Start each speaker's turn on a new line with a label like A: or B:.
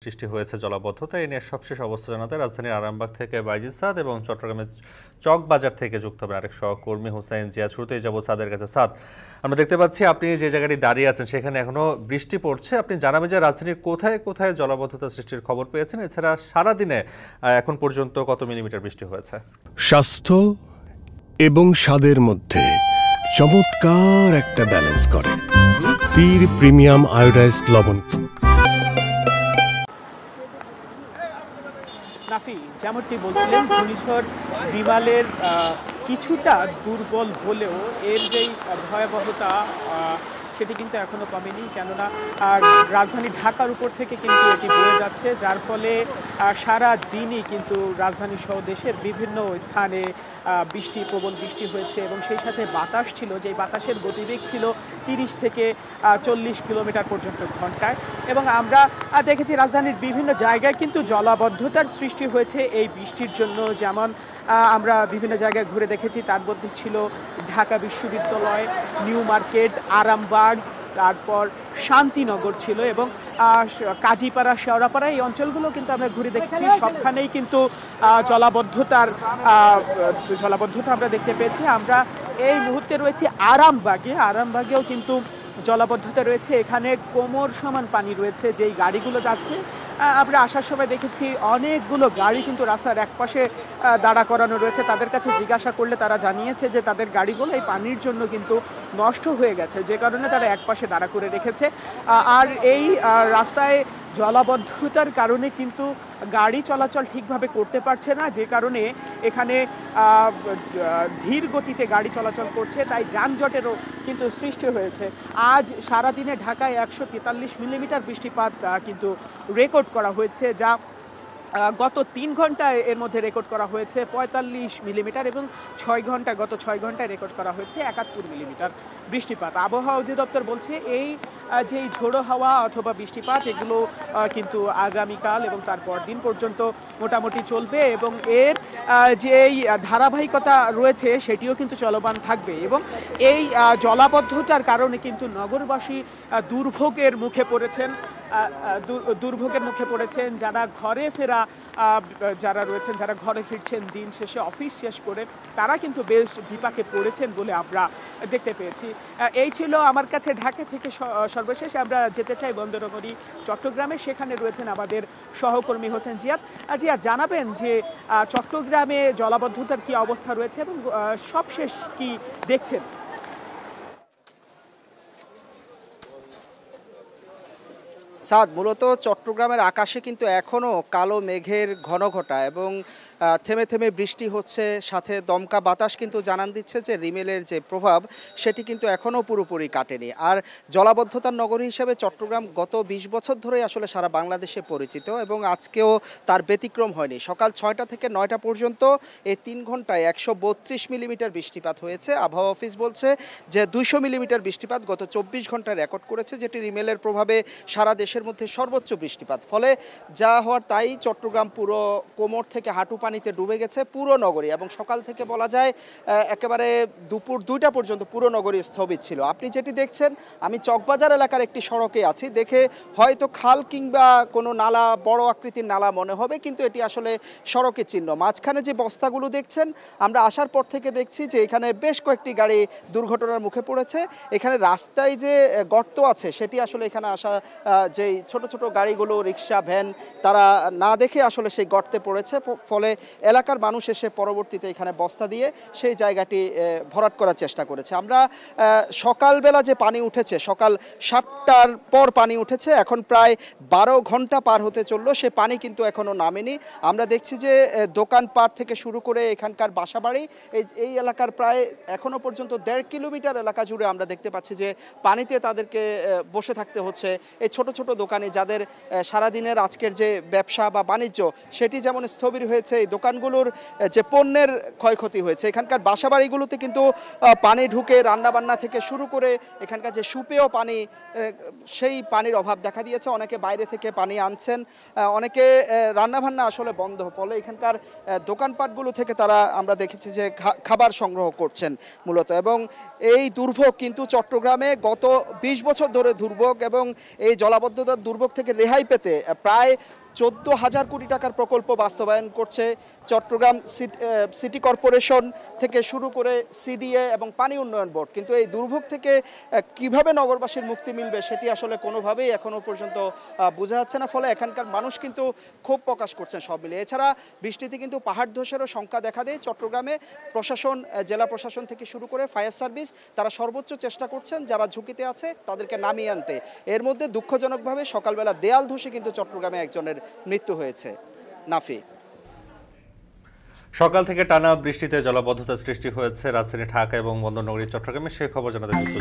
A: সৃষ্টি হয়েছে জলাবদ্ধতা। এই নিয়ে সবশেষ অবস্থা জানাতে রাজধানীর আরামবাগ থেকে বাইজিদ সাদ এবং চট্টগ্রামের চকবাজার থেকে যুক্ত হবেন আরেক সহকর্মী হুসাইন জিয়া। শুরুতেই যাব সাদের কাছে। সাদ, আমরা দেখতে পাচ্ছি আপনি যে জায়গাটি দাঁড়িয়ে আছেন সেখানে এখনো বৃষ্টি পড়ছে। আপনি জানাবেন যে রাজধানীর কোথায় কোথায় জলাবদ্ধতা সৃষ্টির খবর পেয়েছেন, এছাড়া সারাদিনে এখন পর্যন্ত কত মিলিমিটার বৃষ্টি হয়েছে?
B: স্বাস্থ্য এবং স্বাদের মধ্যে চমৎকার একটা ব্যালেন্স করে পীর প্রিমিয়াম আয়োডাইজড লবণ।
C: নাফি, যেমনটি বলছিলেন, ঘূর্ণিঝড় রিমালের কিছুটা দুর্বল হলেও এর যেই ভয়াবহতা সেটি কিন্তু এখনো কমেনি, কেননা রাজধানী ঢাকার উপর থেকে কিন্তু এটি বয়ে যাচ্ছে, যার ফলে সারা দিনই কিন্তু রাজধানী সহ দেশের বিভিন্ন স্থানে প্রবল বৃষ্টি হয়েছে এবং সেই সাথে বাতাস ছিল, যে বাতাসের গতিবেগ ছিল 30 থেকে 40 কিলোমিটার পর্যন্ত ঘন্টায়। এবং আমরা দেখেছি রাজধানীর বিভিন্ন জায়গায় কিন্তু জলাবদ্ধতার সৃষ্টি হয়েছে এই বৃষ্টির জন্য। যেমন আমরা বিভিন্ন জায়গায় ঘুরে দেখেছি, তার মধ্যে ছিল ঢাকা বিশ্ববিদ্যালয়, নিউ মার্কেট, আরামবাগ, তারপর শান্তিনগর ছিল এবং কাজীপাড়া, শেওড়াপাড়া, এই অঞ্চলগুলো কিন্তু আমরা ঘুরে দেখেছি। সবখানেই কিন্তু জলাবদ্ধতা আমরা দেখতে পেয়েছি। আমরা এই মুহূর্তে রয়েছি আরামবাগেও কিন্তু জলাবদ্ধতা রয়েছে। এখানে কোমর সমান পানি রয়েছে। যেই গাড়িগুলো যাচ্ছে, আমরা আসার সময় দেখেছি অনেকগুলো গাড়ি কিন্তু রাস্তার একপাশে দাঁড়া করানো রয়েছে। তাদের কাছে জিজ্ঞাসা করলে তারা জানিয়েছে যে তাদের গাড়িগুলো এই পানির জন্য কিন্তু নষ্ট হয়ে গেছে, যে কারণে তারা একপাশে দাঁড়া করে রেখেছে। আর এই রাস্তায় জলাবদ্ধতার কারণে কিন্তু গাড়ি চলাচল ঠিকভাবে করতে পারছে না, যে কারণে এখানে ধীর গতিতে গাড়ি চলাচল করছে, তাই যানজটেরও কিন্তু সৃষ্টি হয়েছে। আজ সারাদিনে ঢাকায় 143 মিলিমিটার বৃষ্টিপাত কিন্তু রেকর্ড করা হয়েছে, যা গত 3 ঘন্টায় এর মধ্যে রেকর্ড করা হয়েছে 45 মিলিমিটার এবং গত 6 ঘন্টায় রেকর্ড করা হয়েছে 71 মিলিমিটার বৃষ্টিপাত। আবহাওয়া অধিদপ্তর বলছে এই যে ঝোড়ো হাওয়া অথবা বৃষ্টিপাত এগুলো কিন্তু আগামীকাল এবং তারপর দিন পর্যন্ত মোটামুটি চলবে এবং এর যেই ধারাবাহিকতা রয়েছে সেটিও কিন্তু চলমান থাকবে। এবং এই জলাবদ্ধতার কারণে কিন্তু নগরবাসী দুর্ভোগের মুখে পড়েছেন। যারা ঘরে ফেরা যারা রয়েছেন, যারা ঘরে ফিরছেন দিন শেষে অফিস শেষ করে, তারা কিন্তু বেশ বিপাকে পড়েছেন বলে আমরা দেখতে পেয়েছি। এই ছিল আমার কাছে ঢাকা থেকে সর্বশেষ। আমরা যেতে চাই বন্দরনগরী চট্টগ্রামে, সেখানে রয়েছেন আমাদের সহকর্মী হোসেন জিয়াদ। জানাবেন যে চট্টগ্রামে জলাবদ্ধতার কি অবস্থা রয়েছে এবং সবশেষ কি দেখছেন।
D: সাদ, মূলত চট্টগ্রামের আকাশে কিন্তু এখনও কালো মেঘের ঘনঘটা এবং থেমে থেমে বৃষ্টি হচ্ছে, সাথে দমকা বাতাস কিন্তু জানান দিচ্ছে যে রিমেলের যে প্রভাব সেটি কিন্তু এখনও পুরোপুরি কাটেনি। আর জলাবদ্ধতার নগরী হিসেবে চট্টগ্রাম গত 20 বছর ধরে আসলে সারা বাংলাদেশে পরিচিত এবং আজকেও তার ব্যতিক্রম হয়নি। সকাল 6টা থেকে 9টা পর্যন্ত এই 3 ঘন্টায় 132 মিলিমিটার বৃষ্টিপাত হয়েছে। আবহাওয়া অফিস বলছে যে 200 মিলিমিটার বৃষ্টিপাত গত 24 ঘন্টায় রেকর্ড করেছে, যেটি রিমেলের প্রভাবে সারা দেশের মধ্যে সর্বোচ্চ বৃষ্টিপাত। ফলে যা হওয়ার তাই, চট্টগ্রাম পুরো কোমর থেকে হাঁটু পানিতে ডুবে গেছে পুরো নগরী এবং সকাল থেকে বলা যায় একেবারে দুপুর 2টা পর্যন্ত পুরো নগরী স্থবির ছিল। আপনি যেটি দেখছেন, আমি চকবাজার এলাকার একটি সড়কে আছি, দেখে হয়তো খাল কিংবা কোনো নালা, বড় আকৃতির নালা মনে হবে, কিন্তু এটি আসলে সড়কের চিহ্ন। মাঝখানে যে বস্তাগুলো দেখছেন, আমরা আসার পর থেকে দেখছি যে এখানে বেশ কয়েকটি গাড়ি দুর্ঘটনার মুখে পড়েছে। এখানে রাস্তায় যে গর্ত আছে সেটি আসলে এখানে আসা যেই ছোট ছোট গাড়িগুলো, রিক্সা, ভ্যান, তারা না দেখে আসলে সেই গর্তে পড়েছে। ফলে এলাকার মানুষ এসে পরবর্তীতে এখানে বস্তা দিয়ে সেই জায়গাটি ভরাট করার চেষ্টা করেছে। আমরা সকালবেলা যে পানি উঠেছে, সকাল 7টার পর পানি উঠেছে, এখন প্রায় 12 ঘন্টা পার হতে চললো, সে পানি কিন্তু এখনও নামেনি। আমরা দেখছি যে দোকানপাট থেকে শুরু করে এখানকার বাসাবাড়ি, এই এলাকার প্রায় এখনও পর্যন্ত 1.5 কিলোমিটার এলাকা জুড়ে আমরা দেখতে পাচ্ছি যে পানিতে তাদেরকে বসে থাকতে হচ্ছে। এই ছোট ছোট দোকানি যাদের সারাদিনের আজকের যে ব্যবসা বা বাণিজ্য সেটি যেমন স্থবির হয়েছে, এই দোকানগুলোর যে পণ্যের ক্ষয়ক্ষতি হয়েছে। এখানকার বাসাবাড়িগুলোতে কিন্তু পানি ঢুকে রান্নাবান্না থেকে শুরু করে এখানকার যে সুপেয় পানি, সেই পানির অভাব দেখা দিয়েছে। অনেকে বাইরে থেকে পানি আনছেন, অনেকে রান্নাবান্না আসলে বন্ধ, ফলে এখানকার দোকানপাটগুলো থেকে তারা আমরা দেখেছি যে খাবার সংগ্রহ করছেন মূলত। এবং এই দুর্ভোগ কিন্তু চট্টগ্রামে গত 20 বছর ধরে দুর্ভোগ এবং এই জলাবদ্ধতা জলাবদ্ধতার দুর্ভোগ থেকে রেহাই পেতে প্রায় 14,000 কোটি টাকার প্রকল্প বাস্তবায়ন করছে চট্টগ্রাম সিটি কর্পোরেশন থেকে শুরু করে সিডিএ এবং পানি উন্নয়ন বোর্ড। কিন্তু এই দুর্ভোগ থেকে কিভাবে নগরবাসীর মুক্তি মিলবে সেটি আসলে কোনোভাবেই এখনো পর্যন্ত বোঝা যাচ্ছে না, ফলে এখানকার মানুষ কিন্তু ক্ষোভ প্রকাশ করছেন সব মিলে। এছাড়া বৃষ্টিতে কিন্তু পাহাড় ধসেরও শঙ্কা দেখা দেয় চট্টগ্রামে। প্রশাসন, জেলা প্রশাসন থেকে শুরু করে ফায়ার সার্ভিস, তারা সর্বোচ্চ চেষ্টা করছেন যারা ঝুঁকিতে আছে তাদেরকে নামিয়ে আনতে। এর মধ্যে দুঃখজনকভাবে সকালবেলা দেয়াল ধসে কিন্তু চট্টগ্রামে একজনের মৃত্যু হয়েছে। নাফি,
A: সকাল থেকে টানা বৃষ্টিতে জলাবদ্ধতা সৃষ্টি হয়েছে রাজধানী ঢাকা এবং বন্দরনগরী চট্টগ্রামে। সেই খবর জানাতে যুক্ত